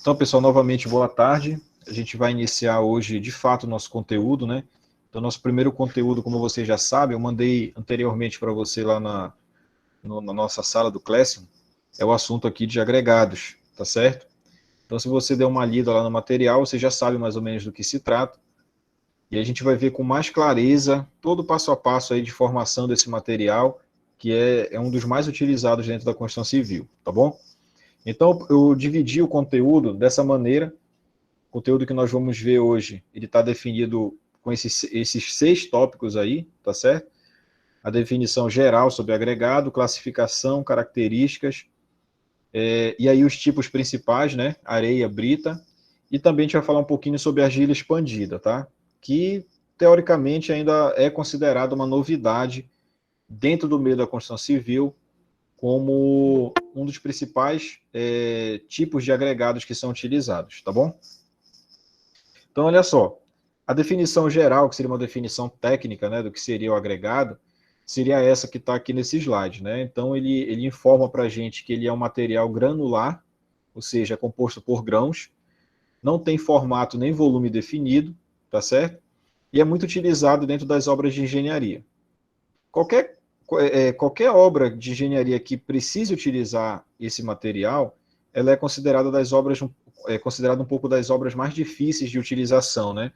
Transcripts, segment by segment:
Então, pessoal, novamente, boa tarde. A gente vai iniciar hoje, de fato, o nosso conteúdo, né? Então, nosso primeiro conteúdo, como você já sabe, eu mandei anteriormente para você lá na nossa sala do Classroom, é o assunto aqui de agregados, tá certo? Então, se você der uma lida lá no material, você já sabe mais ou menos do que se trata. E a gente vai ver com mais clareza todo o passo a passo aí de formação desse material, que é um dos mais utilizados dentro da construção civil, tá bom? Então, eu dividi o conteúdo dessa maneira. O conteúdo que nós vamos ver hoje, ele está definido com esses 6 tópicos aí, tá certo? A definição geral sobre agregado, classificação, características, e aí os tipos principais, né? Areia, brita, e também a gente vai falar um pouquinho sobre argila expandida, tá? Que, teoricamente, ainda é considerada uma novidade dentro do meio da construção civil, como um dos principais tipos de agregados que são utilizados, tá bom? Então, olha só, a definição geral, que seria uma definição técnica, né, do que seria o agregado, seria essa que está aqui nesse slide, né? Então, ele informa para a gente que ele é um material granular, ou seja, é composto por grãos, não tem formato nem volume definido, tá certo? E é muito utilizado dentro das obras de engenharia. Qualquer obra de engenharia que precise utilizar esse material, ela é considerada considerada um pouco das obras mais difíceis de utilização, né?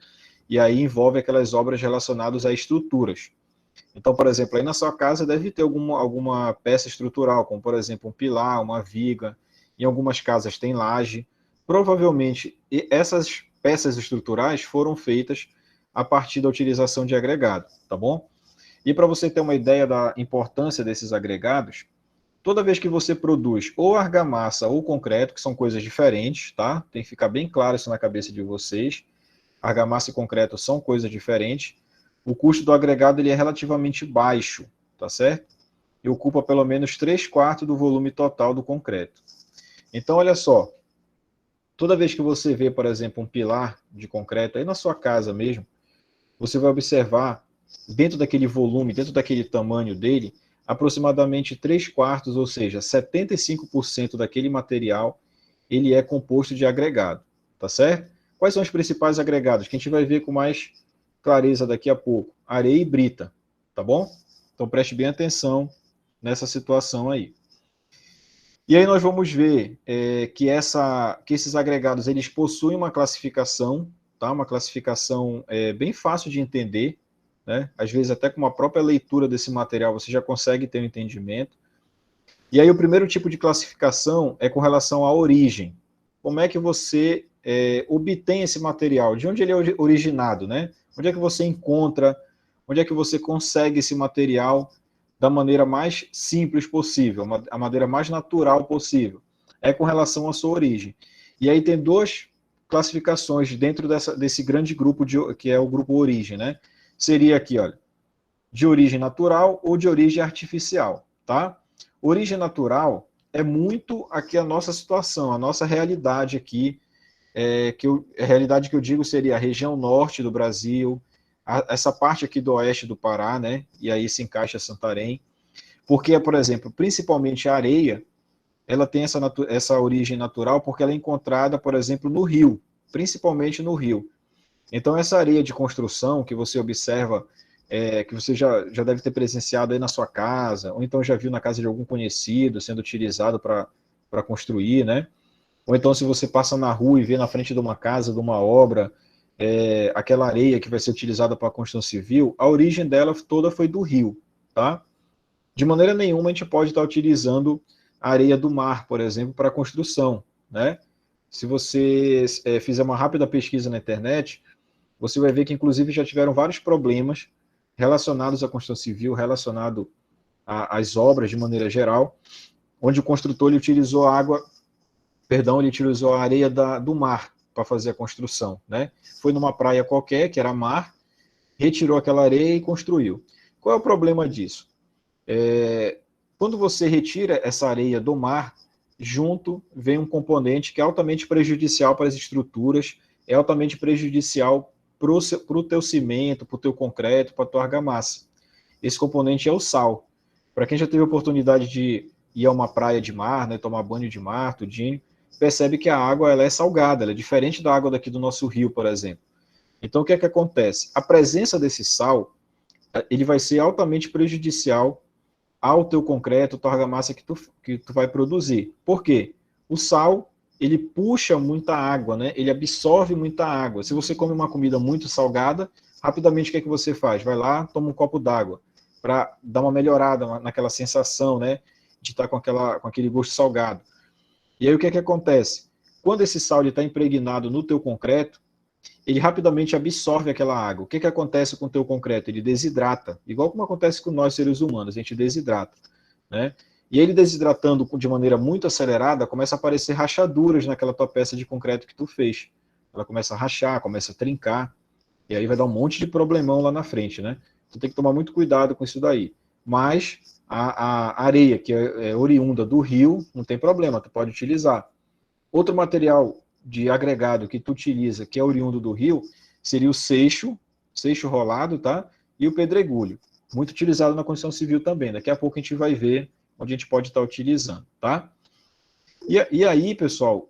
E aí envolve aquelas obras relacionadas a estruturas. Então, por exemplo, aí na sua casa deve ter alguma peça estrutural, como por exemplo um pilar, uma viga. Em algumas casas tem laje. Provavelmente essas peças estruturais foram feitas a partir da utilização de agregado, tá bom? E para você ter uma ideia da importância desses agregados, toda vez que você produz ou argamassa ou concreto, que são coisas diferentes, tá? Tem que ficar bem claro isso na cabeça de vocês. Argamassa e concreto são coisas diferentes. O custo do agregado ele é relativamente baixo, tá certo? E ocupa pelo menos 3/4 do volume total do concreto. Então, olha só, toda vez que você vê, por exemplo, um pilar de concreto, aí na sua casa mesmo, você vai observar, dentro daquele volume, dentro daquele tamanho dele, aproximadamente 3/4, ou seja, 75% daquele material, ele é composto de agregado, tá certo? Quais são os principais agregados? Que a gente vai ver com mais clareza daqui a pouco. Areia e brita, tá bom? Então preste bem atenção nessa situação aí. E aí nós vamos ver que esses agregados eles possuem uma classificação, tá? Uma classificação bem fácil de entender, né? Às vezes até com uma própria leitura desse material você já consegue ter um entendimento. E aí o primeiro tipo de classificação é com relação à origem. Como é que você obtém esse material? De onde ele é originado, né? Onde é que você encontra? Onde é que você consegue esse material da maneira mais simples possível, a maneira mais natural possível? É com relação à sua origem. E aí tem 2 classificações dentro desse grande grupo que é o grupo origem, né? Seria aqui, olha, de origem natural ou de origem artificial, tá? Origem natural é muito aqui a nossa situação, a nossa realidade aqui, a realidade que eu digo seria a região norte do Brasil, essa parte aqui do oeste do Pará, né? E aí se encaixa Santarém. Porque, por exemplo, principalmente a areia, ela tem essa origem natural porque ela é encontrada, por exemplo, no rio, principalmente no rio. Então, essa areia de construção que você observa, que você já deve ter presenciado aí na sua casa, ou então já viu na casa de algum conhecido sendo utilizado para construir, né? Ou então se você passa na rua e vê na frente de uma casa, de uma obra, aquela areia que vai ser utilizada para a construção civil, a origem dela toda foi do rio, tá? De maneira nenhuma a gente pode estar utilizando a areia do mar, por exemplo, para a construção, né? Se você fizer uma rápida pesquisa na internet, você vai ver que, inclusive, já tiveram vários problemas relacionados à construção civil, relacionado às obras de maneira geral, onde o construtor ele utilizou ele utilizou a areia do mar para fazer a construção, né? Foi numa praia qualquer, que era mar, retirou aquela areia e construiu. Qual é o problema disso? Quando você retira essa areia do mar, junto vem um componente que é altamente prejudicial para as estruturas, é altamente prejudicial para o teu cimento, para o teu concreto, para a tua argamassa. Esse componente é o sal. Para quem já teve a oportunidade de ir a uma praia de mar, né, tomar banho de mar, tudinho, percebe que a água ela é salgada, ela é diferente da água daqui do nosso rio, por exemplo. Então, o que é que acontece? A presença desse sal, ele vai ser altamente prejudicial ao teu concreto, tua argamassa que tu vai produzir. Por quê? O sal, ele puxa muita água, né? Ele absorve muita água. Se você come uma comida muito salgada, rapidamente o que é que você faz? Vai lá, toma um copo d'água para dar uma melhorada naquela sensação, né? De estar com aquele gosto salgado. E aí o que é que acontece? Quando esse sal está impregnado no teu concreto, ele rapidamente absorve aquela água. O que é que acontece com o teu concreto? Ele desidrata, igual como acontece com nós seres humanos, a gente desidrata, né? E ele desidratando de maneira muito acelerada, começa a aparecer rachaduras naquela tua peça de concreto que tu fez. Ela começa a rachar, começa a trincar, e aí vai dar um monte de problemão lá na frente, né? Tu tem que tomar muito cuidado com isso daí. Mas a areia, que é oriunda do rio, não tem problema, tu pode utilizar. Outro material de agregado que tu utiliza, que é oriundo do rio, seria o seixo rolado, tá? E o pedregulho, muito utilizado na construção civil também. Daqui a pouco a gente vai ver onde a gente pode estar utilizando, tá? E aí, pessoal,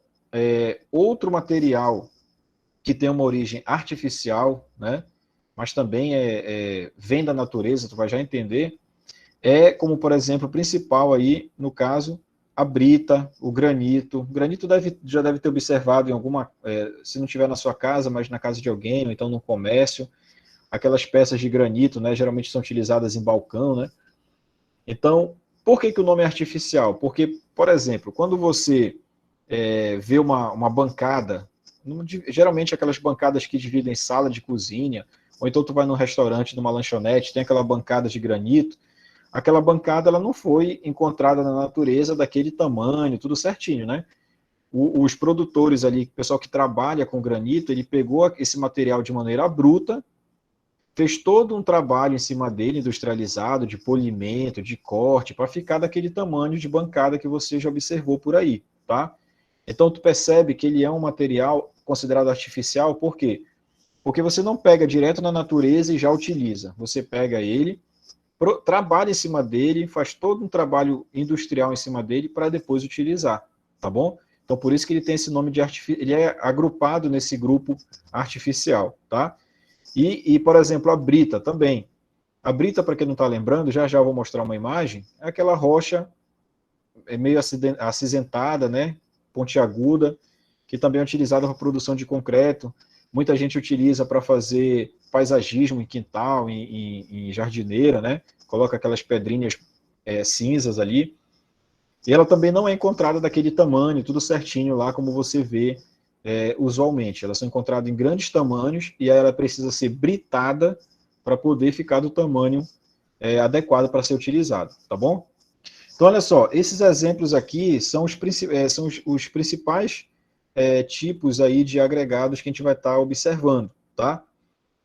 outro material que tem uma origem artificial, né? Mas também vem da natureza, tu vai já entender, como, por exemplo, o principal aí, no caso, a brita, o granito. O granito já deve ter observado em alguma, se não tiver na sua casa, mas na casa de alguém, ou então no comércio, aquelas peças de granito, né, geralmente são utilizadas em balcão, né? Então, por que o nome é artificial? Porque, por exemplo, quando você vê uma bancada, geralmente aquelas bancadas que dividem sala de cozinha, ou então tu vai num restaurante, numa lanchonete, tem aquela bancada de granito, aquela bancada ela não foi encontrada na natureza daquele tamanho, tudo certinho, né? Os produtores ali, o pessoal que trabalha com granito, ele pegou esse material de maneira bruta, fez todo um trabalho em cima dele, industrializado, de polimento, de corte, para ficar daquele tamanho de bancada que você já observou por aí, tá? Então, tu percebe que ele é um material considerado artificial, por quê? Porque você não pega direto na natureza e já utiliza. Você pega ele, trabalha em cima dele, faz todo um trabalho industrial em cima dele para depois utilizar, tá bom? Então, por isso que ele tem esse nome de artificial, ele é agrupado nesse grupo artificial, tá? E, por exemplo, a brita também. A brita, para quem não está lembrando, já já vou mostrar uma imagem, é aquela rocha meio acinzentada, né? Pontiaguda, que também é utilizada para produção de concreto. Muita gente utiliza para fazer paisagismo em quintal, em jardineira, né? Coloca aquelas pedrinhas cinzas ali. E ela também não é encontrada daquele tamanho, tudo certinho lá, como você vê usualmente. Elas são encontradas em grandes tamanhos e aí ela precisa ser britada para poder ficar do tamanho adequado para ser utilizado, tá bom? Então, olha só, esses exemplos aqui são os principais tipos aí de agregados que a gente vai estar observando, tá?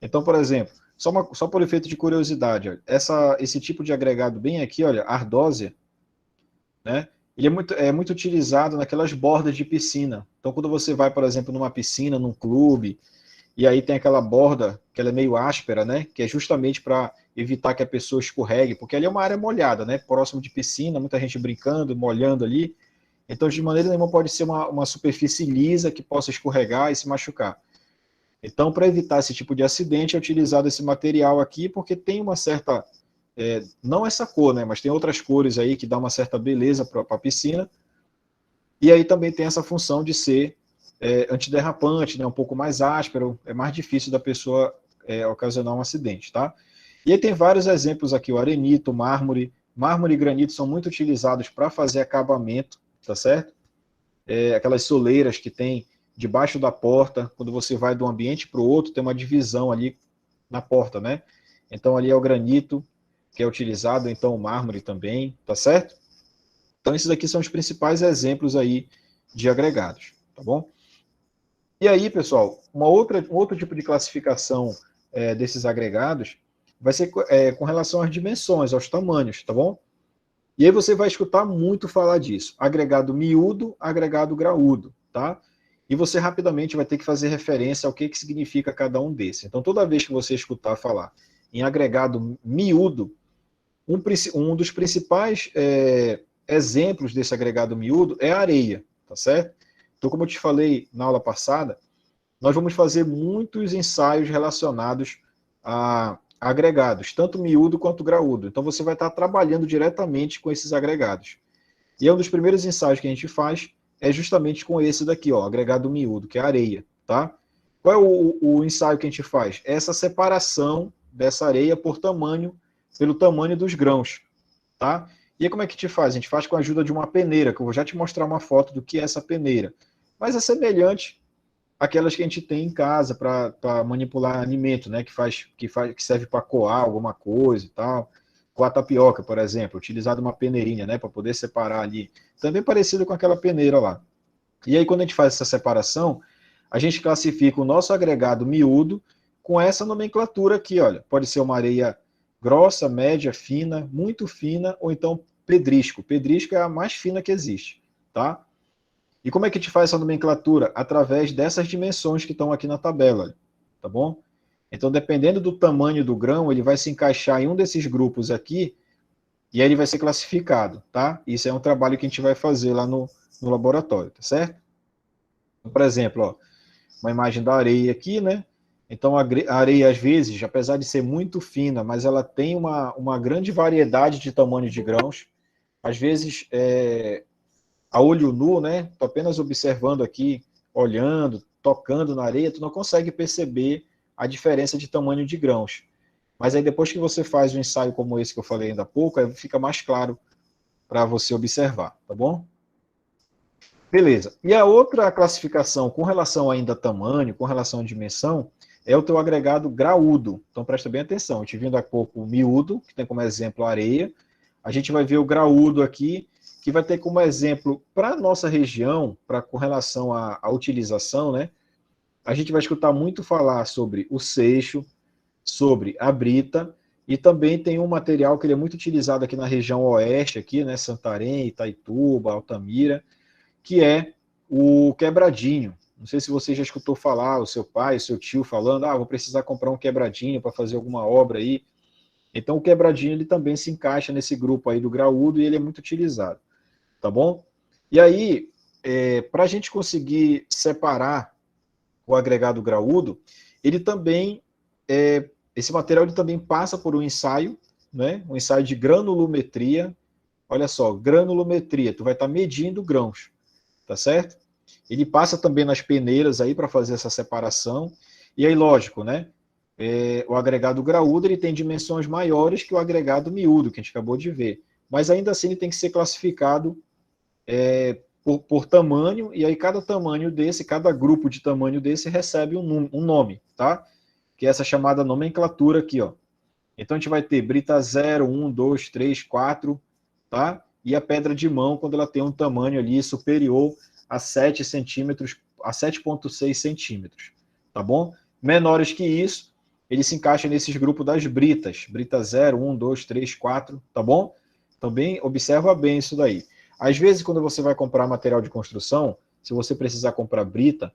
Então, por exemplo, só por efeito de curiosidade, olha, esse tipo de agregado bem aqui, olha, ardósia, né? Ele é muito utilizado naquelas bordas de piscina. Então, quando você vai, por exemplo, numa piscina, num clube, e aí tem aquela borda que ela é meio áspera, né? Que é justamente para evitar que a pessoa escorregue, porque ali é uma área molhada, né? Próximo de piscina, muita gente brincando, molhando ali. Então, de maneira nenhuma pode ser uma superfície lisa que possa escorregar e se machucar. Então, para evitar esse tipo de acidente, é utilizado esse material aqui, porque tem uma certa, não essa cor, né? Mas tem outras cores aí que dá uma certa beleza para a piscina. E aí também tem essa função de ser antiderrapante, né, um pouco mais áspero, é mais difícil da pessoa ocasionar um acidente, tá? E aí tem vários exemplos aqui, o arenito, o mármore. Mármore e granito são muito utilizados para fazer acabamento, tá certo? Aquelas soleiras que tem debaixo da porta, quando você vai de um ambiente para o outro, tem uma divisão ali na porta, né? Então ali é o granito que é utilizado, então o mármore também, tá certo? Então esses aqui são os principais exemplos aí de agregados, tá bom? E aí, pessoal, um outro tipo de classificação desses agregados vai ser com relação às dimensões, aos tamanhos, tá bom? E aí você vai escutar muito falar disso. Agregado miúdo, agregado graúdo, tá? E você rapidamente vai ter que fazer referência ao que significa cada um desses. Então, toda vez que você escutar falar em agregado miúdo, um dos principais exemplos desse agregado miúdo é a areia, tá certo? Então, como eu te falei na aula passada, nós vamos fazer muitos ensaios relacionados a agregados, tanto miúdo quanto graúdo. Então, você vai estar trabalhando diretamente com esses agregados. E um dos primeiros ensaios que a gente faz é justamente com esse daqui, ó, agregado miúdo, que é a areia, tá? Qual é o ensaio que a gente faz? É essa separação dessa areia por tamanho, pelo tamanho dos grãos, tá? E aí como é que a gente faz? A gente faz com a ajuda de uma peneira, que eu vou já te mostrar uma foto do que é essa peneira. Mas é semelhante àquelas que a gente tem em casa para manipular alimento, né? Que serve para coar alguma coisa e tal. Coar tapioca, por exemplo, utilizar uma peneirinha, né? Para poder separar ali. Também parecido com aquela peneira lá. E aí, quando a gente faz essa separação, a gente classifica o nosso agregado miúdo com essa nomenclatura aqui, olha. Pode ser uma areia grossa, média, fina, muito fina, ou então pedrisco. Pedrisco é a mais fina que existe, tá? E como é que a gente faz essa nomenclatura? Através dessas dimensões que estão aqui na tabela, tá bom? Então, dependendo do tamanho do grão, ele vai se encaixar em um desses grupos aqui, e aí ele vai ser classificado, tá? Isso é um trabalho que a gente vai fazer lá no laboratório, tá certo? Então, por exemplo, ó, uma imagem da areia aqui, né? Então, a areia, às vezes, apesar de ser muito fina, mas ela tem uma grande variedade de tamanho de grãos. Às vezes, a olho nu, né? Tô apenas observando aqui, olhando, tocando na areia, tu não consegue perceber a diferença de tamanho de grãos. Mas aí depois que você faz um ensaio como esse que eu falei ainda há pouco, aí fica mais claro para você observar, tá bom? Beleza. E a outra classificação com relação ainda a tamanho, com relação à dimensão, é o teu agregado graúdo. Então presta bem atenção. Eu te vindo há pouco o miúdo, que tem como exemplo a areia. A gente vai ver o graúdo aqui, que vai ter como exemplo, para a nossa região, com relação à utilização, né? A gente vai escutar muito falar sobre o seixo, sobre a brita, e também tem um material que ele é muito utilizado aqui na região oeste, aqui, né? Santarém, Itaituba, Altamira, que é o quebradinho. Não sei se você já escutou falar, o seu pai, o seu tio falando, vou precisar comprar um quebradinho para fazer alguma obra aí. Então o quebradinho ele também se encaixa nesse grupo aí do graúdo e ele é muito utilizado, tá bom? E aí, para a gente conseguir separar o agregado graúdo, ele também, esse material ele também passa por um ensaio, né? Um ensaio de granulometria. Olha só, granulometria, tu vai estar medindo grãos, tá certo? Ele passa também nas peneiras aí para fazer essa separação. E aí, lógico, né? O agregado graúdo ele tem dimensões maiores que o agregado miúdo, que a gente acabou de ver. Mas ainda assim ele tem que ser classificado por tamanho, e aí cada tamanho desse, cada grupo de tamanho desse recebe um nome, tá? Que é essa chamada nomenclatura aqui, ó. Então a gente vai ter brita 0, 1, 2, 3, 4, tá? E a pedra de mão quando ela tem um tamanho ali superior a 7 centímetros, a 7,6 centímetros, tá bom? Menores que isso, ele se encaixa nesses grupos das britas, brita 0, 1, 2, 3, 4, tá bom? Também observa bem isso daí. Às vezes, quando você vai comprar material de construção, se você precisar comprar brita,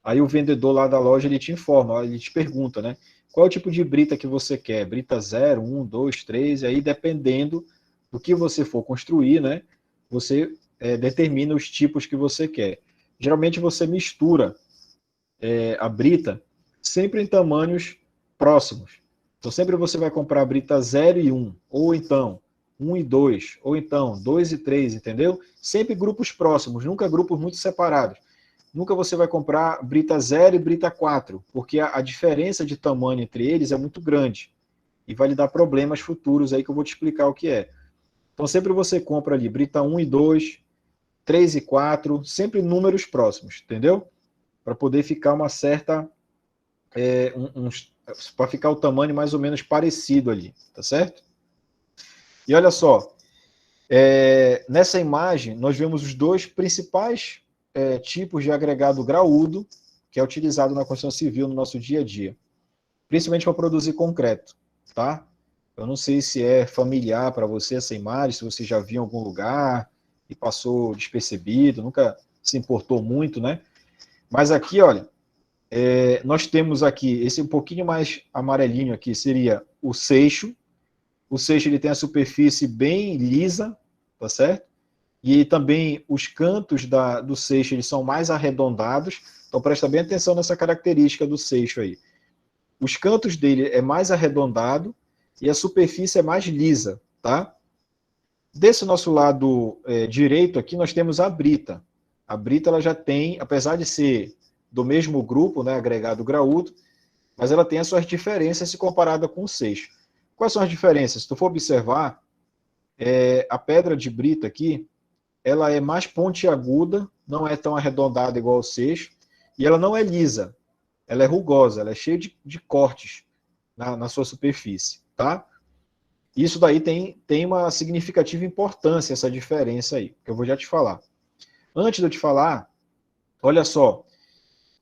aí o vendedor lá da loja, ele te informa, ele te pergunta, né? Qual é o tipo de brita que você quer? Brita 0, 1, 2, 3, e aí dependendo do que você for construir, né? Você determina os tipos que você quer. Geralmente você mistura a brita sempre em tamanhos próximos. Então sempre você vai comprar a brita 0 e 1, ou então 1 e 2, ou então 2 e 3, entendeu? Sempre grupos próximos, nunca grupos muito separados. Nunca você vai comprar brita 0 e brita 4, porque a diferença de tamanho entre eles é muito grande e vai lhe dar problemas futuros aí que eu vou te explicar o que é. Então sempre você compra ali brita 1 e 2, 3 e 4, sempre números próximos, entendeu? Para poder ficar uma certa para ficar o tamanho mais ou menos parecido ali, tá certo? E olha só, nessa imagem nós vemos os dois principais tipos de agregado graúdo que é utilizado na construção civil no nosso dia a dia, principalmente para produzir concreto, tá? Eu não sei se é familiar para você essa imagem, se você já viu em algum lugar e passou despercebido, nunca se importou muito, né? Mas aqui, olha, nós temos aqui, esse um pouquinho mais amarelinho aqui, seria o seixo. O seixo ele tem a superfície bem lisa, tá certo? E também os cantos do seixo eles são mais arredondados. Então presta bem atenção nessa característica do seixo aí. Os cantos dele é mais arredondado e a superfície é mais lisa, tá? Desse nosso lado direito aqui nós temos a brita. A brita ela já tem, apesar de ser do mesmo grupo, né, agregado graúdo, mas ela tem as suas diferenças se comparada com o seixo. Quais são as diferenças? Se tu for observar, a pedra de brita aqui, ela é mais pontiaguda, não é tão arredondada igual o seixo, e ela não é lisa, ela é rugosa, ela é cheia de cortes na sua superfície, tá? Isso daí tem uma significativa importância, essa diferença aí, que eu vou já te falar. Antes de eu te falar, olha só,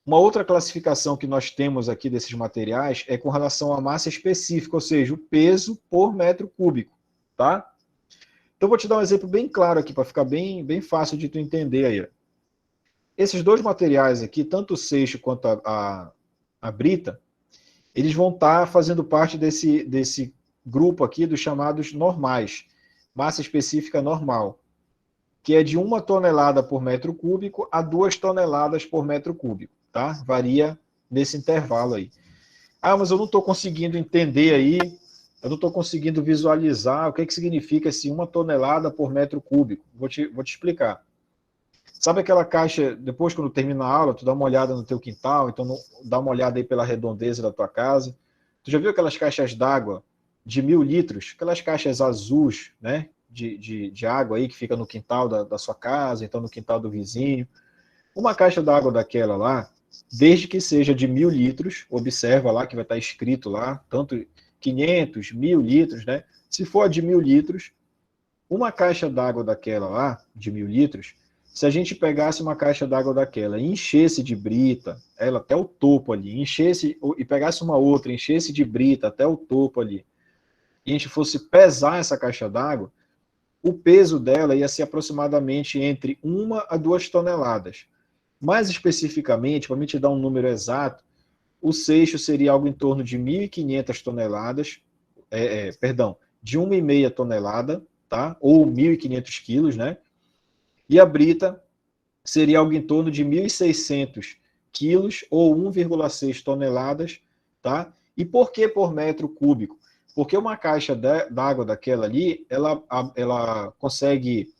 uma outra classificação que nós temos aqui desses materiais é com relação à massa específica, ou seja, o peso por metro cúbico, tá? Então, vou te dar um exemplo bem claro aqui, para ficar bem fácil de tu entender aí. Esses dois materiais aqui, tanto o seixo quanto a brita, eles vão estar fazendo parte desse grupo aqui dos chamados normais, massa específica normal, que é de 1 tonelada por metro cúbico a 2 toneladas por metro cúbico, tá? Varia nesse intervalo aí. Ah, mas eu não estou conseguindo entender aí, eu não estou conseguindo visualizar o que significa esse 1 tonelada por metro cúbico. Vou te explicar. Sabe aquela caixa, depois quando termina a aula, tu dá uma olhada no teu quintal, então dá uma olhada aí pela redondeza da tua casa. Tu já viu aquelas caixas d'água de 1.000 litros? Aquelas caixas azuis, né? De água aí que fica no quintal da sua casa, então no quintal do vizinho. Uma caixa d'água daquela lá, desde que seja de 1.000 litros, observa lá que vai estar escrito lá, tanto 500, 1.000 litros, né? Se for de 1.000 litros, uma caixa d'água daquela lá, de 1.000 litros, se a gente pegasse uma caixa d'água daquela e enchesse de brita, ela até o topo ali, enchesse e pegasse uma outra, enchesse de brita até o topo ali, e a gente fosse pesar essa caixa d'água, o peso dela ia ser aproximadamente entre 1 a 2 toneladas. Mais especificamente, para me te dar um número exato, o seixo seria algo em torno de 1.500 toneladas, perdão, de 1,5 tonelada, tá? Ou 1.500 quilos, né? E a brita seria algo em torno de 1.600 quilos ou 1,6 toneladas, tá? E por que por metro cúbico? Porque uma caixa d'água daquela ali, ela consegue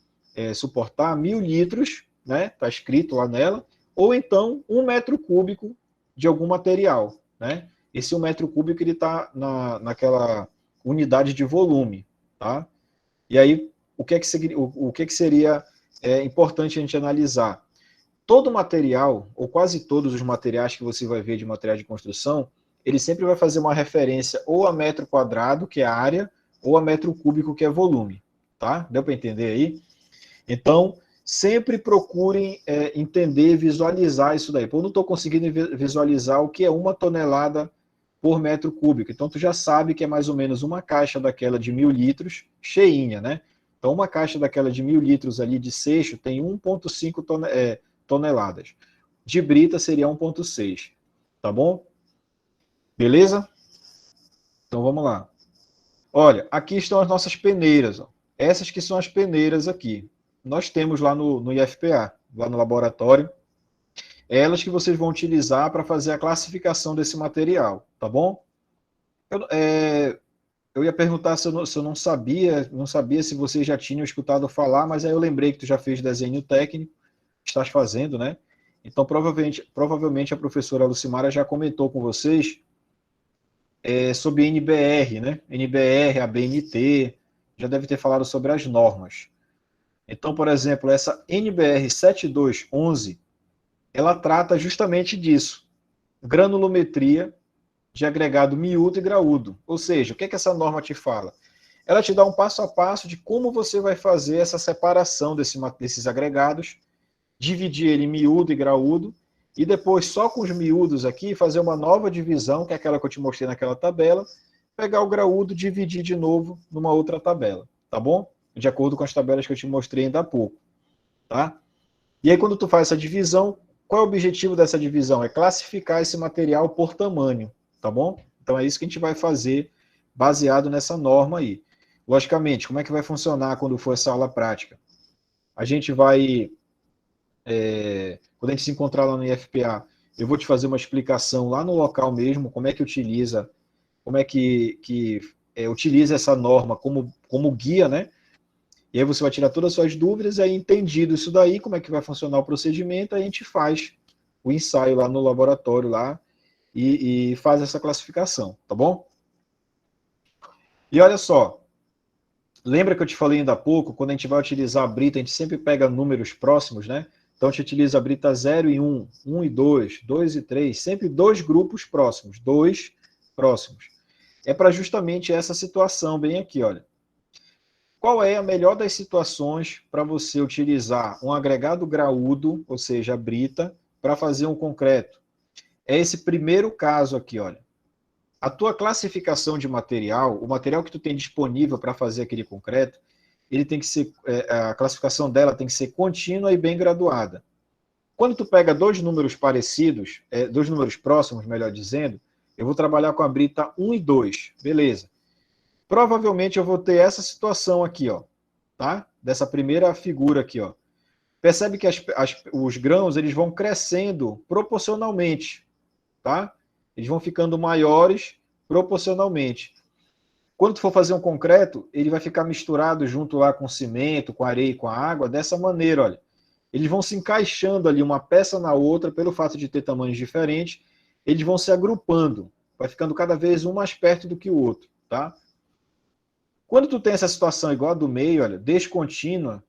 suportar 1.000 litros, né? Está escrito lá nela, ou então 1 metro cúbico de algum material, né? Esse 1 metro cúbico ele está naquela unidade de volume, tá? E aí, o que seria importante a gente analisar? Todo material, ou quase todos os materiais que você vai ver de material de construção, ele sempre vai fazer uma referência ou a metro quadrado, que é a área, ou a metro cúbico, que é volume. Tá? Deu para entender aí? Então, sempre procurem entender, visualizar isso daí. Eu não estou conseguindo visualizar o que é 1 tonelada por metro cúbico. Então, tu já sabe que é mais ou menos uma caixa daquela de 1.000 litros, cheinha, né? Então, uma caixa daquela de 1.000 litros ali de seixo tem 1,5 toneladas. De brita seria 1,6. Tá bom? Beleza? Então, vamos lá. Olha, aqui estão as nossas peneiras. Ó. Essas que são as peneiras aqui. Nós temos lá no IFPA, lá no laboratório, elas que vocês vão utilizar para fazer a classificação desse material, tá bom? Eu ia perguntar se eu não sabia se você já tinha escutado falar, mas aí eu lembrei que tu já fez desenho técnico, estás fazendo, né? Então, provavelmente a professora Lucimara já comentou com vocês sobre NBR, né? NBR, ABNT, já deve ter falado sobre as normas. Então, por exemplo, essa NBR 7211, ela trata justamente disso, granulometria de agregado miúdo e graúdo. Ou seja, o que essa norma te fala? Ela te dá um passo a passo de como você vai fazer essa separação desses agregados, dividir ele em miúdo e graúdo, e depois só com os miúdos aqui fazer uma nova divisão, que é aquela que eu te mostrei naquela tabela, pegar o graúdo e dividir de novo numa outra tabela, tá bom? De acordo com as tabelas que eu te mostrei ainda há pouco, tá? E aí quando tu faz essa divisão, qual é o objetivo dessa divisão? É classificar esse material por tamanho, tá bom? Então é isso que a gente vai fazer baseado nessa norma aí. Logicamente, como é que vai funcionar quando for essa aula prática? a gente vai, quando a gente se encontrar lá no IFPA, eu vou te fazer uma explicação lá no local mesmo, como é que utiliza, como é que utiliza essa norma como guia, né? E aí você vai tirar todas as suas dúvidas, e aí entendido isso daí, como é que vai funcionar o procedimento, aí a gente faz o ensaio lá no laboratório lá e faz essa classificação, tá bom? E olha só, lembra que eu te falei ainda há pouco, quando a gente vai utilizar a brita, a gente sempre pega números próximos, né? Então a gente utiliza a brita 0 e 1, 1 e 2, 2 e 3, sempre dois grupos próximos, dois próximos. É para justamente essa situação bem aqui, olha. Qual é a melhor das situações para você utilizar um agregado graúdo, ou seja, a brita, para fazer um concreto? É esse primeiro caso aqui, olha. A tua classificação de material, o material que tu tem disponível para fazer aquele concreto, ele tem que ser, a classificação dela tem que ser contínua e bem graduada. Quando tu pega dois números parecidos, dois números próximos, melhor dizendo, eu vou trabalhar com a brita 1 e 2, beleza. Provavelmente eu vou ter essa situação aqui, ó, tá? Dessa primeira figura aqui, ó. Percebe que os grãos eles vão crescendo proporcionalmente, tá? Eles vão ficando maiores proporcionalmente. Quando tu for fazer um concreto, ele vai ficar misturado junto lá com cimento, com areia e com a água, dessa maneira, olha. Eles vão se encaixando ali uma peça na outra, pelo fato de ter tamanhos diferentes, eles vão se agrupando, vai ficando cada vez um mais perto do que o outro, tá? Quando tu tem essa situação igual a do meio, olha, descontínua,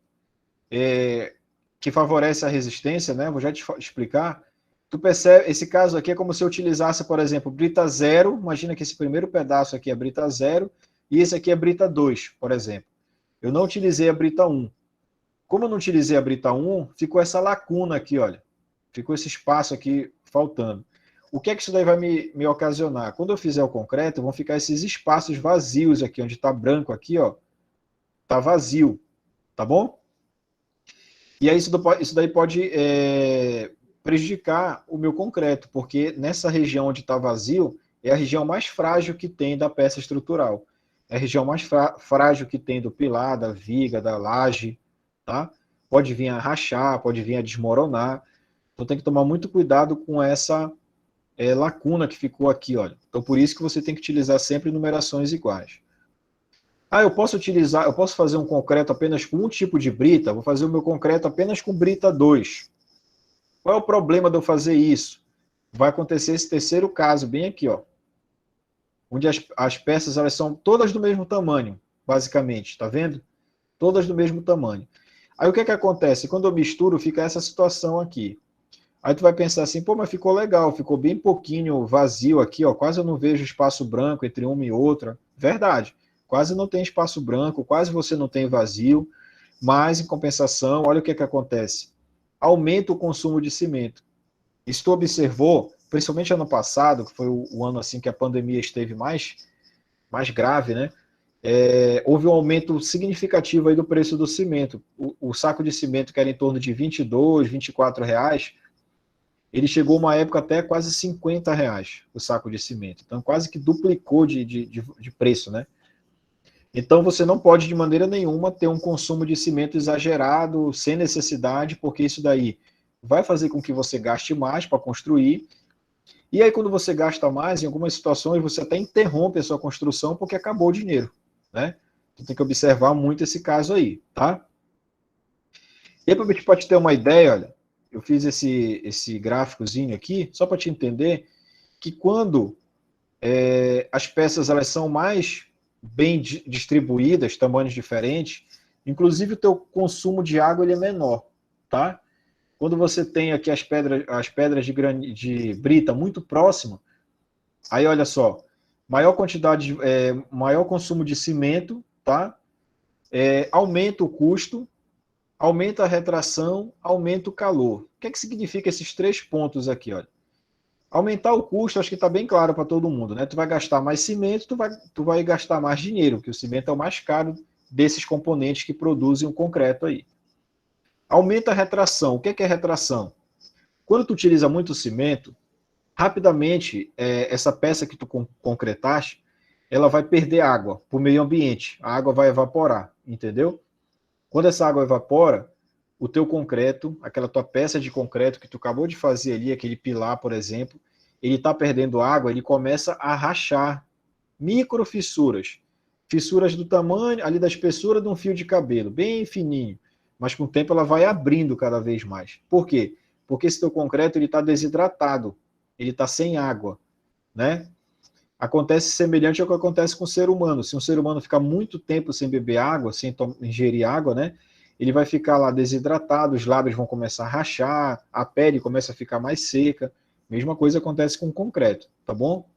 que favorece a resistência, né? Vou já te explicar. Tu percebe, esse caso aqui é como se eu utilizasse, por exemplo, brita 0, imagina que esse primeiro pedaço aqui é brita 0, e esse aqui é brita 2, por exemplo. Eu não utilizei a brita 1. Como eu não utilizei a brita 1, ficou essa lacuna aqui, olha. Ficou esse espaço aqui faltando. O que é que isso daí vai me ocasionar? Quando eu fizer o concreto, vão ficar esses espaços vazios aqui, onde está branco aqui, ó. Tá vazio, tá bom? E aí isso daí pode prejudicar o meu concreto, porque nessa região onde está vazio, é a região mais frágil que tem da peça estrutural. É a região mais frágil que tem do pilar, da viga, da laje, tá? Pode vir a rachar, pode vir a desmoronar. Então tem que tomar muito cuidado com essa lacuna que ficou aqui, olha. Então por isso que você tem que utilizar sempre numerações iguais. Ah, eu posso fazer um concreto apenas com um tipo de brita? Vou fazer o meu concreto apenas com brita 2. Qual é o problema de eu fazer isso? Vai acontecer esse terceiro caso, bem aqui, ó. Onde as peças elas são todas do mesmo tamanho, basicamente, tá vendo? Todas do mesmo tamanho. Aí o que que acontece? Quando eu misturo, fica essa situação aqui. Aí tu vai pensar assim, pô, mas ficou legal, ficou bem pouquinho vazio aqui, ó, quase eu não vejo espaço branco entre uma e outra. Verdade, quase não tem espaço branco, quase você não tem vazio, mas em compensação, olha o que que acontece. Aumenta o consumo de cimento. Isso tu observou, principalmente ano passado, que foi o ano assim que a pandemia esteve mais grave, né? Houve um aumento significativo aí do preço do cimento. O saco de cimento, que era em torno de 22, 24 reais, ele chegou uma época até quase 50 reais o saco de cimento. Então, quase que duplicou de preço, né? Então, você não pode, de maneira nenhuma, ter um consumo de cimento exagerado, sem necessidade, porque isso daí vai fazer com que você gaste mais para construir. E aí, quando você gasta mais, em algumas situações, você até interrompe a sua construção porque acabou o dinheiro, né? Então, tem que observar muito esse caso aí, tá? E aí, para a gente pode ter uma ideia, olha, eu fiz esse gráficozinho aqui, só para te entender que quando as peças elas são mais bem distribuídas, tamanhos diferentes, inclusive o teu consumo de água ele é menor, tá? Quando você tem aqui as pedras de brita muito próximo, aí olha só, maior quantidade, maior consumo de cimento, tá? Aumenta o custo, aumenta a retração, aumenta o calor. O que é que significa esses três pontos aqui, olha? Aumentar o custo, acho que está bem claro para todo mundo, né? Tu vai gastar mais cimento, tu vai gastar mais dinheiro, porque o cimento é o mais caro desses componentes que produzem o concreto aí. Aumenta a retração. O que é retração? Quando tu utiliza muito cimento, rapidamente essa peça que tu concretaste, ela vai perder água para o meio ambiente. A água vai evaporar, entendeu? Quando essa água evapora, o teu concreto, aquela tua peça de concreto que tu acabou de fazer ali, aquele pilar, por exemplo, ele está perdendo água, ele começa a rachar, microfissuras, fissuras do tamanho, ali da espessura de um fio de cabelo, bem fininho, mas com o tempo ela vai abrindo cada vez mais. Por quê? Porque esse teu concreto ele está desidratado, ele está sem água, né? Acontece semelhante ao que acontece com o ser humano. Se um ser humano ficar muito tempo sem beber água, sem ingerir água, né? Ele vai ficar lá desidratado, os lábios vão começar a rachar, a pele começa a ficar mais seca. Mesma coisa acontece com o concreto, tá bom?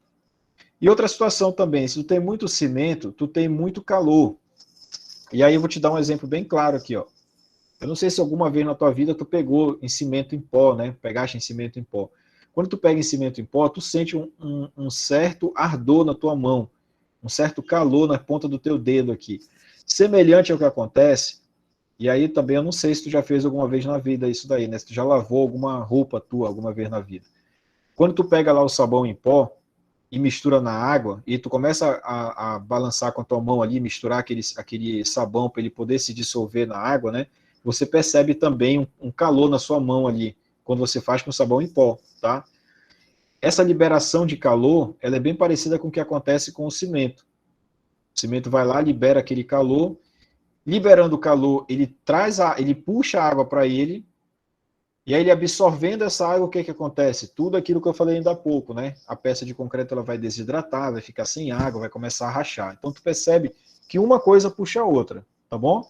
E outra situação também, se tu tem muito cimento, tu tem muito calor. E aí eu vou te dar um exemplo bem claro aqui, ó. Eu não sei se alguma vez na tua vida tu pegou em cimento em pó, né? Pegaste em cimento em pó. Quando tu pega em cimento em pó, tu sente um certo ardor na tua mão, um certo calor na ponta do teu dedo aqui. Semelhante ao que acontece, e aí também eu não sei se tu já fez alguma vez na vida isso daí, né? Se tu já lavou alguma roupa tua alguma vez na vida. Quando tu pega lá o sabão em pó e mistura na água, e tu começa a balançar com a tua mão ali, misturar aquele sabão para ele poder se dissolver na água, né? Você percebe também um calor na sua mão ali, quando você faz com sabão em pó, tá? Essa liberação de calor, ela é bem parecida com o que acontece com o cimento. O cimento vai lá, libera aquele calor, liberando o calor, ele puxa a água para ele, e aí ele absorvendo essa água, o que acontece? Tudo aquilo que eu falei ainda há pouco, né? A peça de concreto ela vai desidratar, vai ficar sem água, vai começar a rachar. Então tu percebe que uma coisa puxa a outra, tá bom?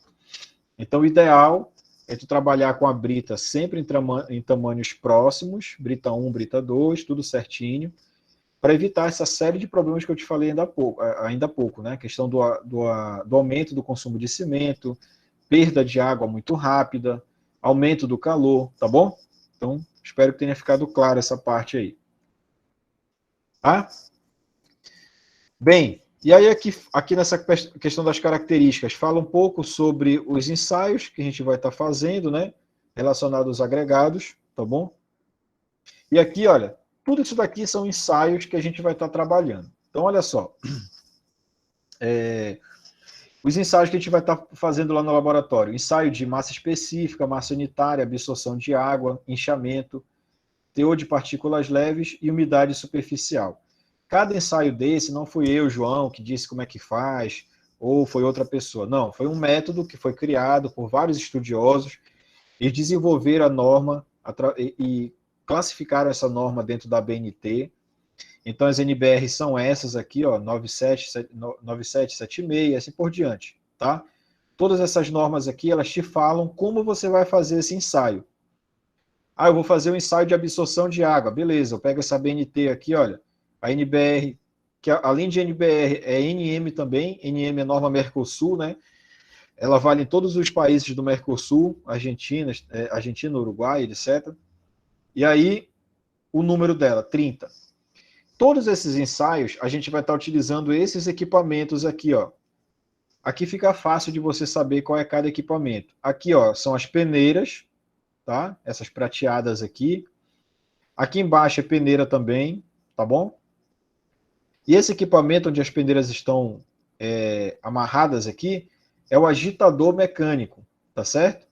Então o ideal é tu trabalhar com a brita sempre em tamanhos próximos, brita 1, brita 2, tudo certinho, para evitar essa série de problemas que eu te falei ainda há pouco, né? A questão do aumento do consumo de cimento, perda de água muito rápida, aumento do calor, tá bom? Então, espero que tenha ficado claro essa parte aí. Tá? Bem, e aí aqui nessa questão das características, fala um pouco sobre os ensaios que a gente vai estar fazendo, né? Relacionados aos agregados, tá bom? E aqui, olha, tudo isso daqui são ensaios que a gente vai estar trabalhando. Então, olha só. Os ensaios que a gente vai estar fazendo lá no laboratório. Ensaio de massa específica, massa unitária, absorção de água, inchamento, teor de partículas leves e umidade superficial. Cada ensaio desse não fui eu, João, que disse como é que faz, ou foi outra pessoa. Não, foi um método que foi criado por vários estudiosos. Eles desenvolveram a norma e classificaram essa norma dentro da BNT. Então, as NBR são essas aqui, ó, 9776, assim por diante, tá? Todas essas normas aqui, elas te falam como você vai fazer esse ensaio. Ah, eu vou fazer um ensaio de absorção de água. Beleza, eu pego essa BNT aqui, olha, a NBR, que além de NBR, é NM também, NM é norma Mercosul, né? Ela vale em todos os países do Mercosul, Argentina, Uruguai, etc. E aí, o número dela, 30. Todos esses ensaios, a gente vai estar utilizando esses equipamentos aqui, ó. Aqui fica fácil de você saber qual é cada equipamento. Aqui, ó, são as peneiras, tá? Essas prateadas aqui. Aqui embaixo é peneira também, tá bom? E esse equipamento onde as peneiras estão amarradas aqui é o agitador mecânico, tá certo?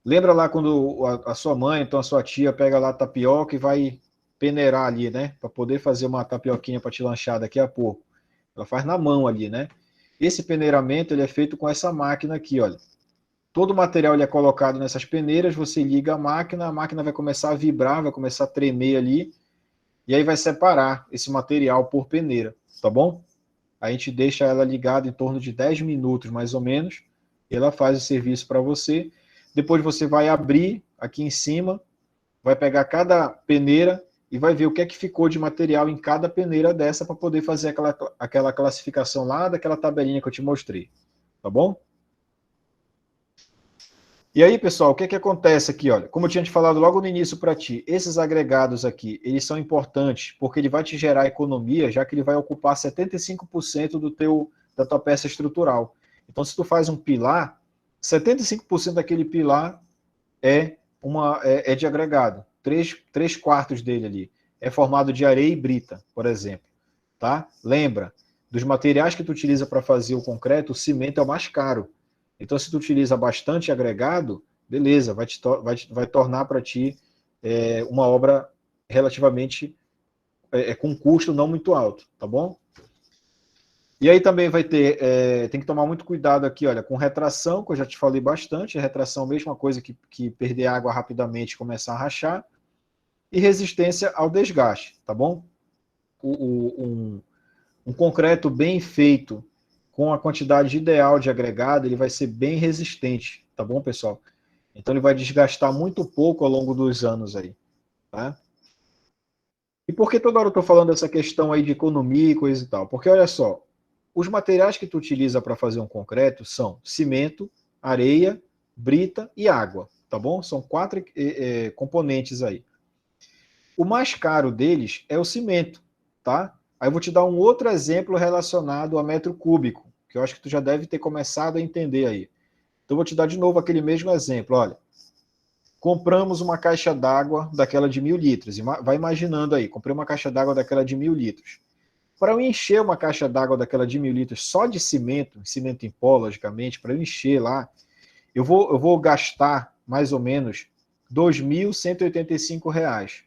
Lembra lá quando a sua mãe, então a sua tia pega lá a tapioca e vai peneirar ali, né? Para poder fazer uma tapioquinha para te lanchar daqui a pouco. Ela faz na mão ali, né? Esse peneiramento ele é feito com essa máquina aqui, olha. Todo o material ele é colocado nessas peneiras, você liga a máquina vai começar a vibrar, vai começar a tremer ali, e aí vai separar esse material por peneira, tá bom? A gente deixa ela ligada em torno de 10 minutos, mais ou menos, e ela faz o serviço para você. Depois você vai abrir aqui em cima, vai pegar cada peneira e vai ver o que é que ficou de material em cada peneira dessa para poder fazer aquela classificação lá daquela tabelinha que eu te mostrei, tá bom? E aí, pessoal, o que é que acontece aqui? Olha, como eu tinha te falado logo no início para ti, esses agregados aqui, eles são importantes porque ele vai te gerar economia, já que ele vai ocupar 75% da tua peça estrutural. Então, se tu faz um pilar, 75% daquele pilar é de agregado. 3/4 dele ali é formado de areia e brita, por exemplo. Tá? Lembra, dos materiais que tu utiliza para fazer o concreto, o cimento é o mais caro. Então, se tu utiliza bastante agregado, beleza, vai tornar para ti uma obra relativamente com um custo não muito alto, tá bom? E aí também vai ter, tem que tomar muito cuidado aqui, olha, com retração, que eu já te falei bastante, retração mesma coisa que perder água rapidamente e começar a rachar, e resistência ao desgaste, tá bom? Um concreto bem feito, com a quantidade ideal de agregado, ele vai ser bem resistente, tá bom, pessoal? Então ele vai desgastar muito pouco ao longo dos anos aí, tá? E por que toda hora eu estou falando dessa questão aí de economia e coisa e tal? Porque olha só, os materiais que tu utiliza para fazer um concreto são cimento, areia, brita e água, tá bom? São 4 componentes aí. O mais caro deles é o cimento, tá? Aí eu vou te dar um outro exemplo relacionado a metro cúbico, que eu acho que tu já deve ter começado a entender aí. Então eu vou te dar de novo aquele mesmo exemplo, olha. Compramos uma caixa d'água daquela de 1.000 litros. Vai imaginando aí, comprei uma caixa d'água daquela de 1.000 litros. Para eu encher uma caixa d'água daquela de 1.000 litros só de cimento, cimento em pó, logicamente, para eu encher lá, eu vou gastar mais ou menos R$ 2.185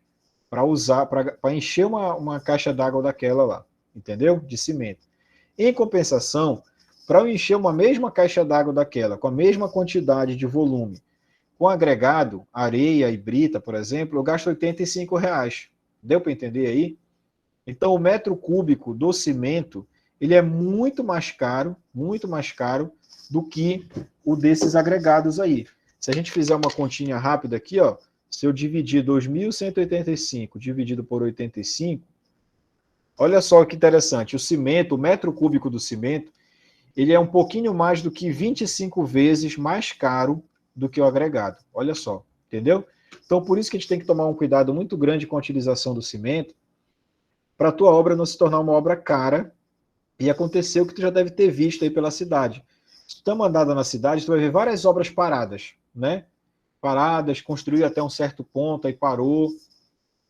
para usar, para encher uma caixa d'água daquela lá, entendeu? De cimento. Em compensação, para eu encher uma mesma caixa d'água daquela, com a mesma quantidade de volume, com agregado, areia e brita, por exemplo, eu gasto R$ 85. Deu para entender aí? Então, o metro cúbico do cimento, ele é muito mais caro do que o desses agregados aí. Se a gente fizer uma continha rápida aqui, ó, se eu dividir 2.185 dividido por 85, olha só que interessante, o cimento, o metro cúbico do cimento, ele é um pouquinho mais do que 25 vezes mais caro do que o agregado. Olha só, entendeu? Então, por isso que a gente tem que tomar um cuidado muito grande com a utilização do cimento, para a tua obra não se tornar uma obra cara e acontecer o que tu já deve ter visto aí pela cidade. Se tu tá mandada na cidade, tu vai ver várias obras paradas, né? Paradas, construiu até um certo ponto, aí parou.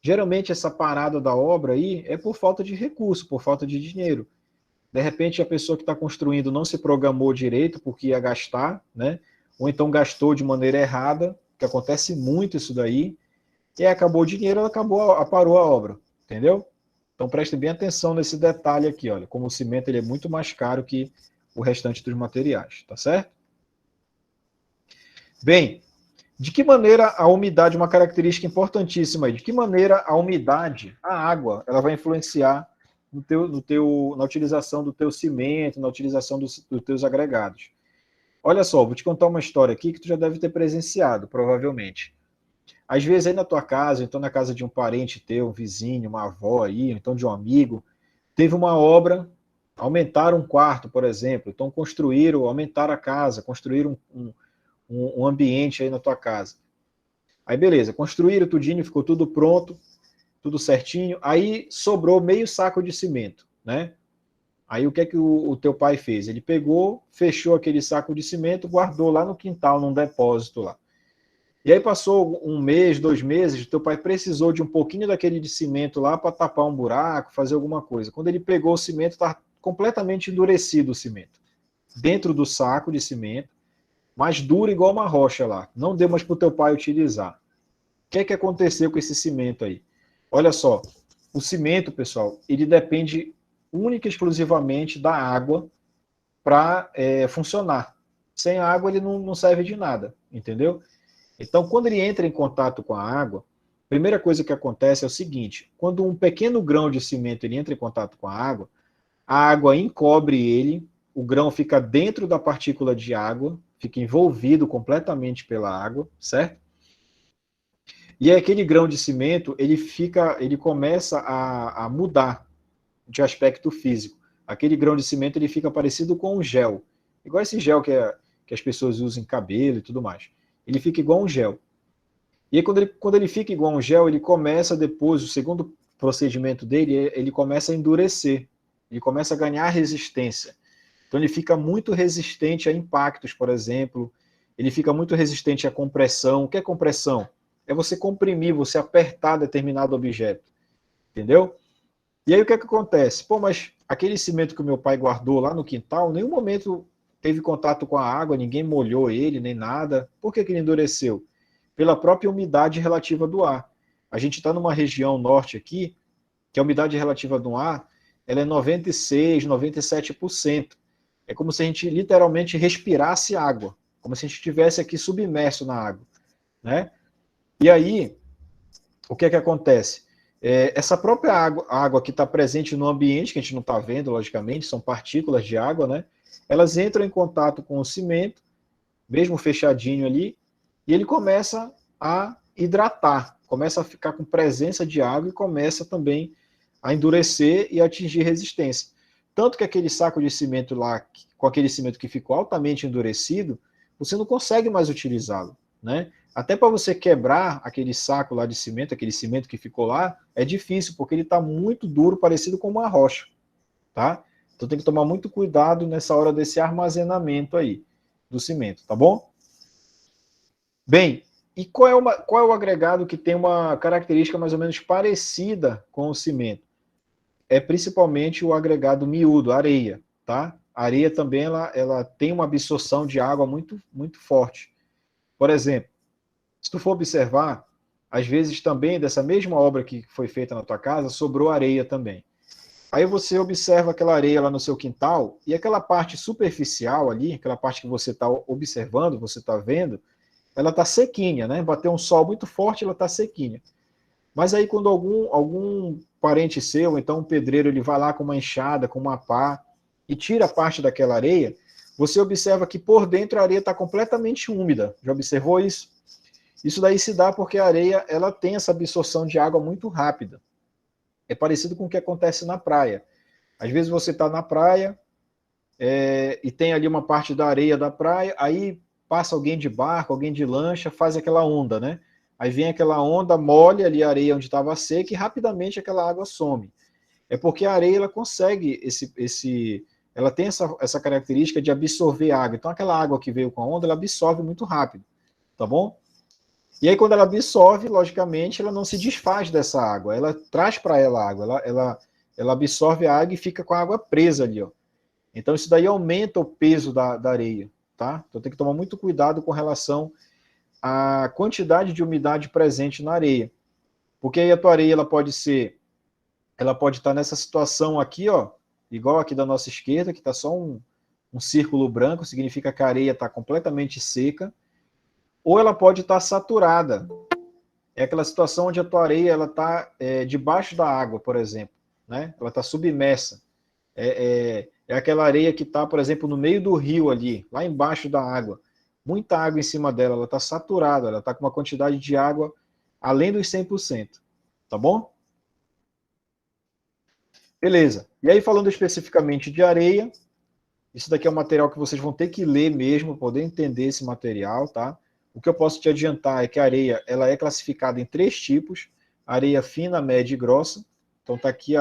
Geralmente essa parada da obra aí é por falta de recurso, por falta de dinheiro. De repente a pessoa que está construindo não se programou direito porque ia gastar, né? Ou então gastou de maneira errada, que acontece muito isso daí, e aí acabou o dinheiro, ela parou a obra, entendeu? Então prestem bem atenção nesse detalhe aqui, olha, como o cimento ele é muito mais caro que o restante dos materiais, tá certo? Bem, de que maneira a umidade, uma característica importantíssima aí, de que maneira a umidade, a água, ela vai influenciar na utilização do teu cimento, na utilização dos teus agregados. Olha só, vou te contar uma história aqui que tu já deve ter presenciado, provavelmente. Às vezes aí na tua casa, então na casa de um parente teu, um vizinho, uma avó aí, então de um amigo, teve uma obra, aumentaram um quarto, por exemplo, então aumentaram a casa, construíram um ambiente aí na tua casa. Aí beleza, construíram tudinho, ficou tudo pronto, tudo certinho, aí sobrou meio saco de cimento, né? Aí o que é que o teu pai fez? Ele pegou, fechou aquele saco de cimento, guardou lá no quintal, num depósito lá. E aí passou um mês, 2 meses, teu pai precisou de um pouquinho daquele de cimento lá para tapar um buraco, fazer alguma coisa. Quando ele pegou o cimento, estava completamente endurecido o cimento. Dentro do saco de cimento, mas duro igual uma rocha lá. Não deu mais para o teu pai utilizar. O que é que aconteceu com esse cimento aí? Olha só, o cimento, pessoal, ele depende única e exclusivamente da água para funcionar. Sem água ele não serve de nada, entendeu? Então, quando ele entra em contato com a água, a primeira coisa que acontece é o seguinte: quando um pequeno grão de cimento ele entra em contato com a água encobre ele, o grão fica dentro da partícula de água, fica envolvido completamente pela água, certo? E aí, aquele grão de cimento ele começa a mudar de aspecto físico. Aquele grão de cimento ele fica parecido com um gel, igual esse gel que as pessoas usam em cabelo e tudo mais. Ele fica igual um gel. E aí, quando ele fica igual um gel, ele começa depois, o segundo procedimento dele, ele começa a endurecer, ele começa a ganhar resistência. Então ele fica muito resistente a impactos, por exemplo, ele fica muito resistente à compressão. O que é compressão? É você comprimir, você apertar determinado objeto, entendeu? E aí o que é que acontece? Pô, mas aquele cimento que o meu pai guardou lá no quintal, em nenhum momento teve contato com a água, ninguém molhou ele, nem nada. Por que que ele endureceu? Pela própria umidade relativa do ar. A gente está numa região norte aqui, que a umidade relativa do ar ela é 96, 97%. É como se a gente literalmente respirasse água, como se a gente estivesse aqui submerso na água, né? E aí, o que é que acontece? Essa própria água que está presente no ambiente, que a gente não está vendo, logicamente, são partículas de água, né? Elas entram em contato com o cimento, mesmo fechadinho ali, e ele começa a hidratar, começa a ficar com presença de água e começa também a endurecer e atingir resistência. Tanto que aquele saco de cimento lá, com aquele cimento que ficou altamente endurecido, você não consegue mais utilizá-lo, né? Até para você quebrar aquele saco lá de cimento, aquele cimento que ficou lá, é difícil, porque ele está muito duro, parecido com uma rocha, tá? Então tem que tomar muito cuidado nessa hora desse armazenamento aí do cimento, tá bom? Bem, e qual é o agregado que tem uma característica mais ou menos parecida com o cimento? É principalmente o agregado miúdo, a areia, tá? A areia também ela tem uma absorção de água muito, muito forte. Por exemplo, se tu for observar, às vezes também dessa mesma obra que foi feita na tua casa, sobrou areia também. Aí você observa aquela areia lá no seu quintal e aquela parte superficial ali, aquela parte que você está observando, você está vendo, ela está sequinha, né? Bateu um sol muito forte, ela está sequinha. Mas aí quando algum parente seu, então um pedreiro, ele vai lá com uma enxada, com uma pá, e tira parte daquela areia, você observa que por dentro a areia está completamente úmida. Já observou isso? Isso daí se dá porque a areia ela tem essa absorção de água muito rápida. É parecido com o que acontece na praia. Às vezes você está na praia e tem ali uma parte da areia da praia, aí passa alguém de barco, alguém de lancha, faz aquela onda, né? Aí vem aquela onda, molha ali a areia onde estava seca e rapidamente aquela água some. É porque a areia ela consegue ela tem essa característica de absorver água. Então aquela água que veio com a onda, ela absorve muito rápido, tá bom? E aí quando ela absorve, logicamente, ela não se desfaz dessa água, ela traz para ela a água, ela absorve a água e fica com a água presa ali, ó. Então isso daí aumenta o peso da areia, tá? Então tem que tomar muito cuidado com relação à quantidade de umidade presente na areia. Porque aí a tua areia ela pode estar nessa situação aqui, ó, igual aqui da nossa esquerda, que está só um círculo branco, significa que a areia está completamente seca, ou ela pode estar saturada. É aquela situação onde a tua areia ela está debaixo da água, por exemplo, né? Ela está submersa. É aquela areia que está, por exemplo, no meio do rio ali, lá embaixo da água. Muita água em cima dela, ela está saturada, ela está com uma quantidade de água além dos 100%. Tá bom? Beleza. E aí, falando especificamente de areia, isso daqui é um material que vocês vão ter que ler mesmo, poder entender esse material, tá? O que eu posso te adiantar é que a areia ela é classificada em 3 tipos: areia fina, média e grossa. Então tá aqui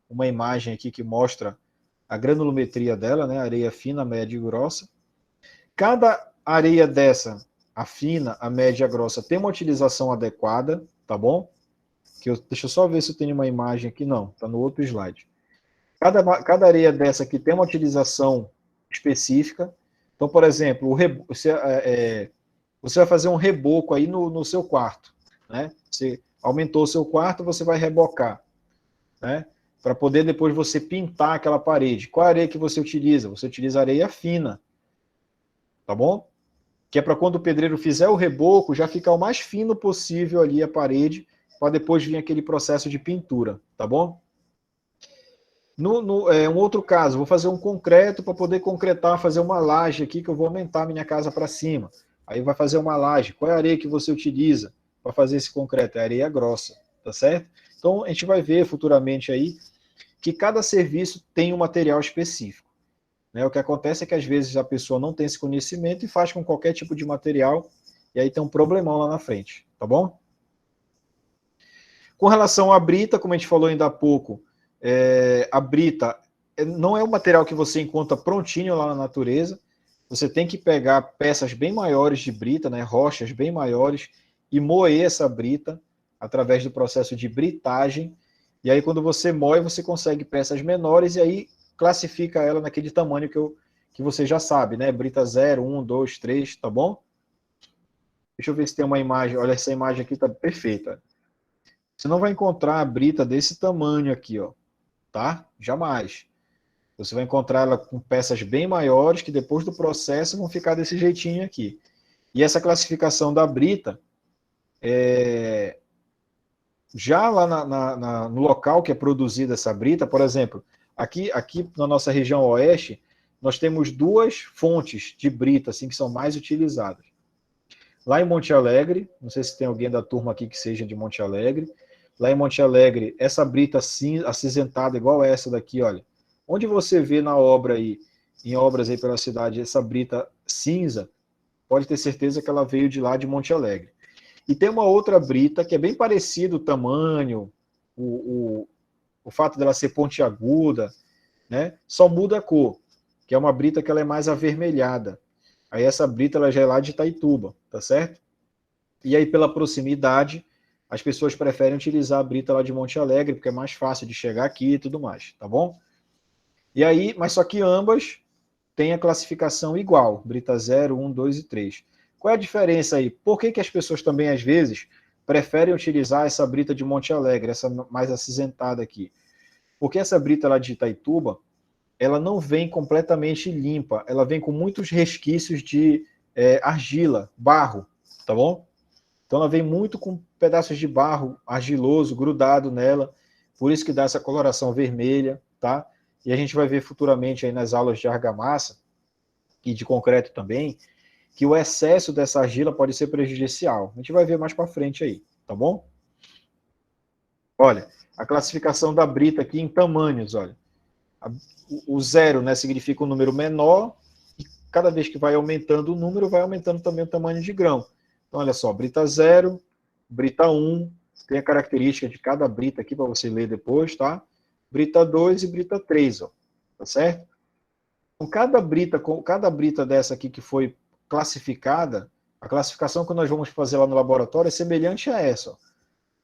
uma imagem aqui que mostra a granulometria dela, né? Areia fina, média e grossa. Cada areia dessa, a fina, a média e a grossa, tem uma utilização adequada, tá bom? Deixa eu só ver se eu tenho uma imagem aqui. Não, tá no outro slide. Cada areia dessa aqui tem uma utilização específica. Então, por exemplo, você vai fazer um reboco aí no seu quarto, né? Você aumentou o seu quarto, você vai rebocar, né? Para poder depois você pintar aquela parede. Qual areia que você utiliza? Você utiliza areia fina, tá bom? Que é para quando o pedreiro fizer o reboco, já ficar o mais fino possível ali a parede, para depois vir aquele processo de pintura, tá bom? Um outro caso, vou fazer um concreto para poder concretar, fazer uma laje aqui que eu vou aumentar minha casa para cima. Aí vai fazer uma laje. Qual é a areia que você utiliza para fazer esse concreto? É areia grossa, tá certo? Então a gente vai ver futuramente aí que cada serviço tem um material específico, né? O que acontece é que às vezes a pessoa não tem esse conhecimento e faz com qualquer tipo de material e aí tem um problemão lá na frente, tá bom? Com relação à brita, como a gente falou ainda há pouco, a brita não é um material que você encontra prontinho lá na natureza. Você tem que pegar peças bem maiores de brita, né, rochas bem maiores, e moer essa brita através do processo de britagem. E aí, quando você moe, você consegue peças menores e aí classifica ela naquele tamanho que você já sabe, né? Brita 0, 1, 2, 3, tá bom? Deixa eu ver se tem uma imagem. Olha, essa imagem aqui tá perfeita. Você não vai encontrar a brita desse tamanho aqui, ó, tá? Jamais. Você vai encontrar ela com peças bem maiores que depois do processo vão ficar desse jeitinho aqui. E essa classificação da brita, já lá no local que é produzida essa brita, por exemplo, aqui na nossa região oeste, nós temos duas fontes de brita assim, que são mais utilizadas. Lá em Monte Alegre, não sei se tem alguém da turma aqui que seja de Monte Alegre, lá em Monte Alegre, essa brita acinzentada, igual essa daqui, olha, onde você vê na obra aí, em obras aí pela cidade, essa brita cinza, pode ter certeza que ela veio de lá de Monte Alegre. E tem uma outra brita que é bem parecido o tamanho, o fato dela ser pontiaguda, né? Só muda a cor, que é uma brita que ela é mais avermelhada. Aí essa brita ela já é lá de Itaituba, tá certo? E aí pela proximidade, as pessoas preferem utilizar a brita lá de Monte Alegre, porque é mais fácil de chegar aqui e tudo mais, tá bom? E aí, mas só que ambas têm a classificação igual, brita 0, 1, 2 e 3. Qual é a diferença aí? Por que, que as pessoas também, às vezes, preferem utilizar essa brita de Monte Alegre, essa mais acinzentada aqui? Porque essa brita lá de Itaituba, ela não vem completamente limpa, ela vem com muitos resquícios de argila, barro, tá bom? Então ela vem muito com pedaços de barro argiloso grudado nela, por isso que dá essa coloração vermelha, tá? E a gente vai ver futuramente aí nas aulas de argamassa e de concreto também, que o excesso dessa argila pode ser prejudicial. A gente vai ver mais para frente aí, tá bom? Olha, a classificação da brita aqui em tamanhos, olha. O 0, né, significa um número menor, e cada vez que vai aumentando o número, vai aumentando também o tamanho de grão. Então, olha só, brita 0, brita 1, tem a característica de cada brita aqui para você ler depois, tá? Brita 2 e brita 3, ó, tá certo? Com cada brita dessa aqui que foi classificada, a classificação que nós vamos fazer lá no laboratório é semelhante a essa, ó.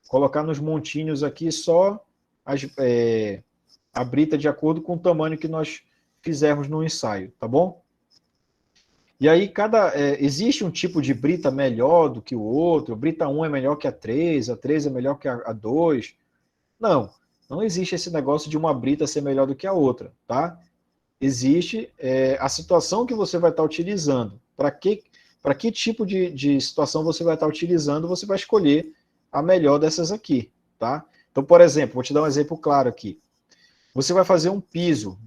Colocar nos montinhos aqui só a brita de acordo com o tamanho que nós fizermos no ensaio, tá bom? E aí, existe um tipo de brita melhor do que o outro, a brita 1 é melhor que a 3 é melhor que a 2. Não existe esse negócio de uma brita ser melhor do que a outra, tá? Existe a situação que você vai estar utilizando. Para que tipo de situação você vai estar utilizando, você vai escolher a melhor dessas aqui, tá? Então, por exemplo, vou te dar um exemplo claro aqui. Você vai fazer um piso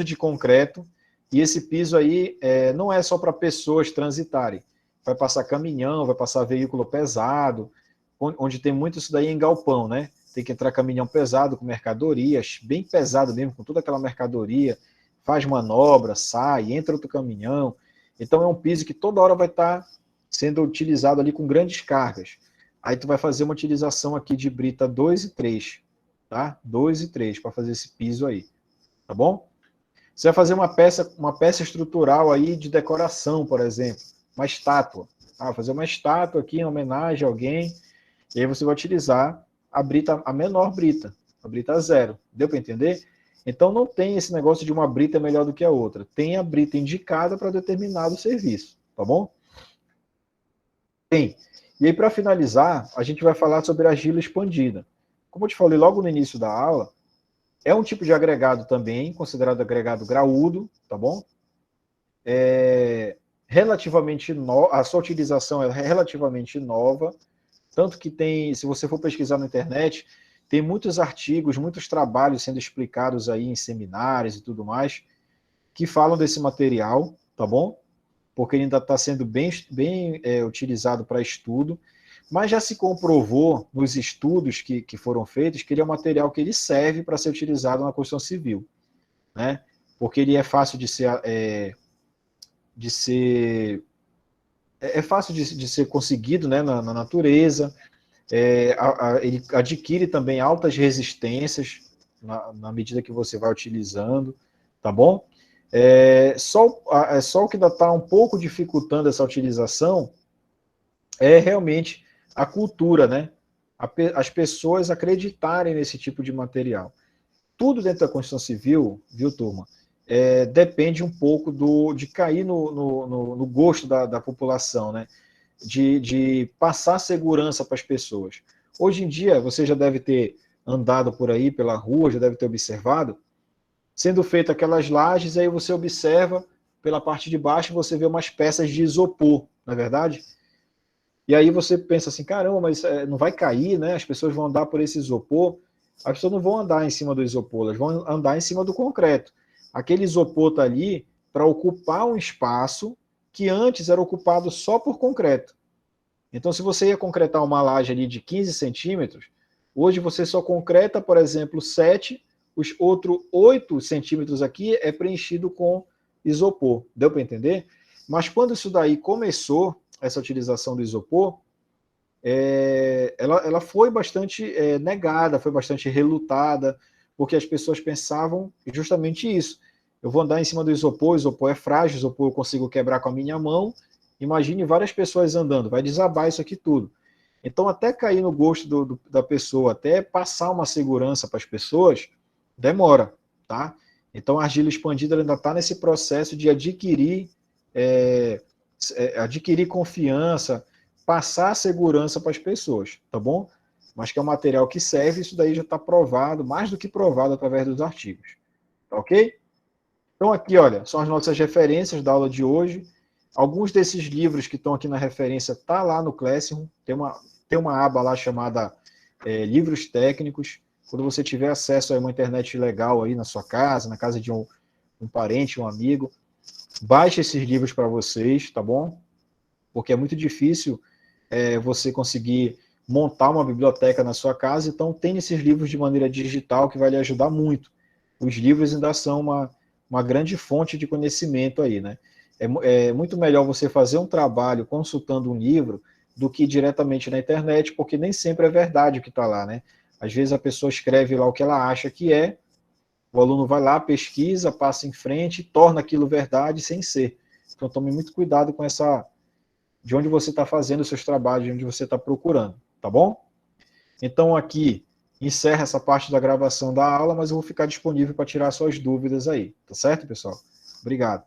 de concreto, e esse piso aí não é só para pessoas transitarem. Vai passar caminhão, vai passar veículo pesado, onde tem muito isso daí em galpão, né? Tem que entrar caminhão pesado com mercadorias, bem pesado mesmo, com toda aquela mercadoria, faz manobra, sai, entra outro caminhão. Então é um piso que toda hora vai estar sendo utilizado ali com grandes cargas. Aí tu vai fazer uma utilização aqui de brita 2 e 3, tá? 2 e 3 para fazer esse piso aí, tá bom? Você vai fazer uma peça estrutural aí de decoração, por exemplo, uma estátua. Ah, fazer uma estátua aqui em homenagem a alguém, e aí você vai utilizar a menor brita, a brita 0. Deu para entender? Então não tem esse negócio de uma brita melhor do que a outra. Tem a brita indicada para determinado serviço, tá bom? Tem. E aí, para finalizar, a gente vai falar sobre a argila expandida. Como eu te falei logo no início da aula, é um tipo de agregado também, considerado agregado graúdo, tá bom? A sua utilização é relativamente nova, tanto que tem, se você for pesquisar na internet, tem muitos artigos, muitos trabalhos sendo explicados aí em seminários e tudo mais, que falam desse material, tá bom? Porque ele ainda está sendo bem utilizado para estudo, mas já se comprovou nos estudos que foram feitos que ele é um material que ele serve para ser utilizado na construção civil, né? Porque ele é fácil de ser conseguido, né, na natureza, ele adquire também altas resistências na medida que você vai utilizando, tá bom? Só o que ainda está um pouco dificultando essa utilização é realmente a cultura, né? As pessoas acreditarem nesse tipo de material. Tudo dentro da construção civil, viu, turma? depende um pouco de cair no gosto da população, né? De passar segurança para as pessoas. Hoje em dia, você já deve ter andado por aí pela rua, já deve ter observado, sendo feitas aquelas lajes, aí você observa pela parte de baixo, você vê umas peças de isopor, não é verdade? E aí você pensa assim, caramba, mas não vai cair, né? As pessoas vão andar por esse isopor. As pessoas não vão andar em cima do isopor, elas vão andar em cima do concreto. Aquele isopor está ali para ocupar um espaço que antes era ocupado só por concreto. Então, se você ia concretar uma laje ali de 15 centímetros, hoje você só concreta, por exemplo, 7, os outros 8 centímetros aqui é preenchido com isopor. Deu para entender? Mas quando isso daí começou, essa utilização do isopor, ela foi bastante negada, foi bastante relutada, porque as pessoas pensavam justamente isso. Eu vou andar em cima do isopor, o isopor é frágil, o isopor eu consigo quebrar com a minha mão. Imagine várias pessoas andando, vai desabar isso aqui tudo. Então, até cair no gosto da pessoa, até passar uma segurança para as pessoas, demora, tá? Então, a argila expandida ainda está nesse processo de adquirir confiança, passar segurança para as pessoas, tá bom? Mas que é um material que serve, isso daí já está provado, mais do que provado através dos artigos, tá ok? Então aqui, olha, são as nossas referências da aula de hoje. Alguns desses livros que estão aqui na referência tá lá no Classroom, tem uma aba lá chamada livros técnicos. Quando você tiver acesso a uma internet legal aí na sua casa, na casa de um parente, um amigo, baixe esses livros para vocês, tá bom? Porque é muito difícil você conseguir montar uma biblioteca na sua casa, então tem esses livros de maneira digital que vai lhe ajudar muito. Os livros ainda são uma grande fonte de conhecimento aí, né? É muito melhor você fazer um trabalho consultando um livro do que diretamente na internet, porque nem sempre é verdade o que está lá, né? Às vezes a pessoa escreve lá o que ela acha que é, o aluno vai lá, pesquisa, passa em frente, torna aquilo verdade sem ser. Então tome muito cuidado com de onde você está fazendo os seus trabalhos, de onde você está procurando, tá bom? Então aqui encerra essa parte da gravação da aula, mas eu vou ficar disponível para tirar suas dúvidas aí, tá certo, pessoal? Obrigado.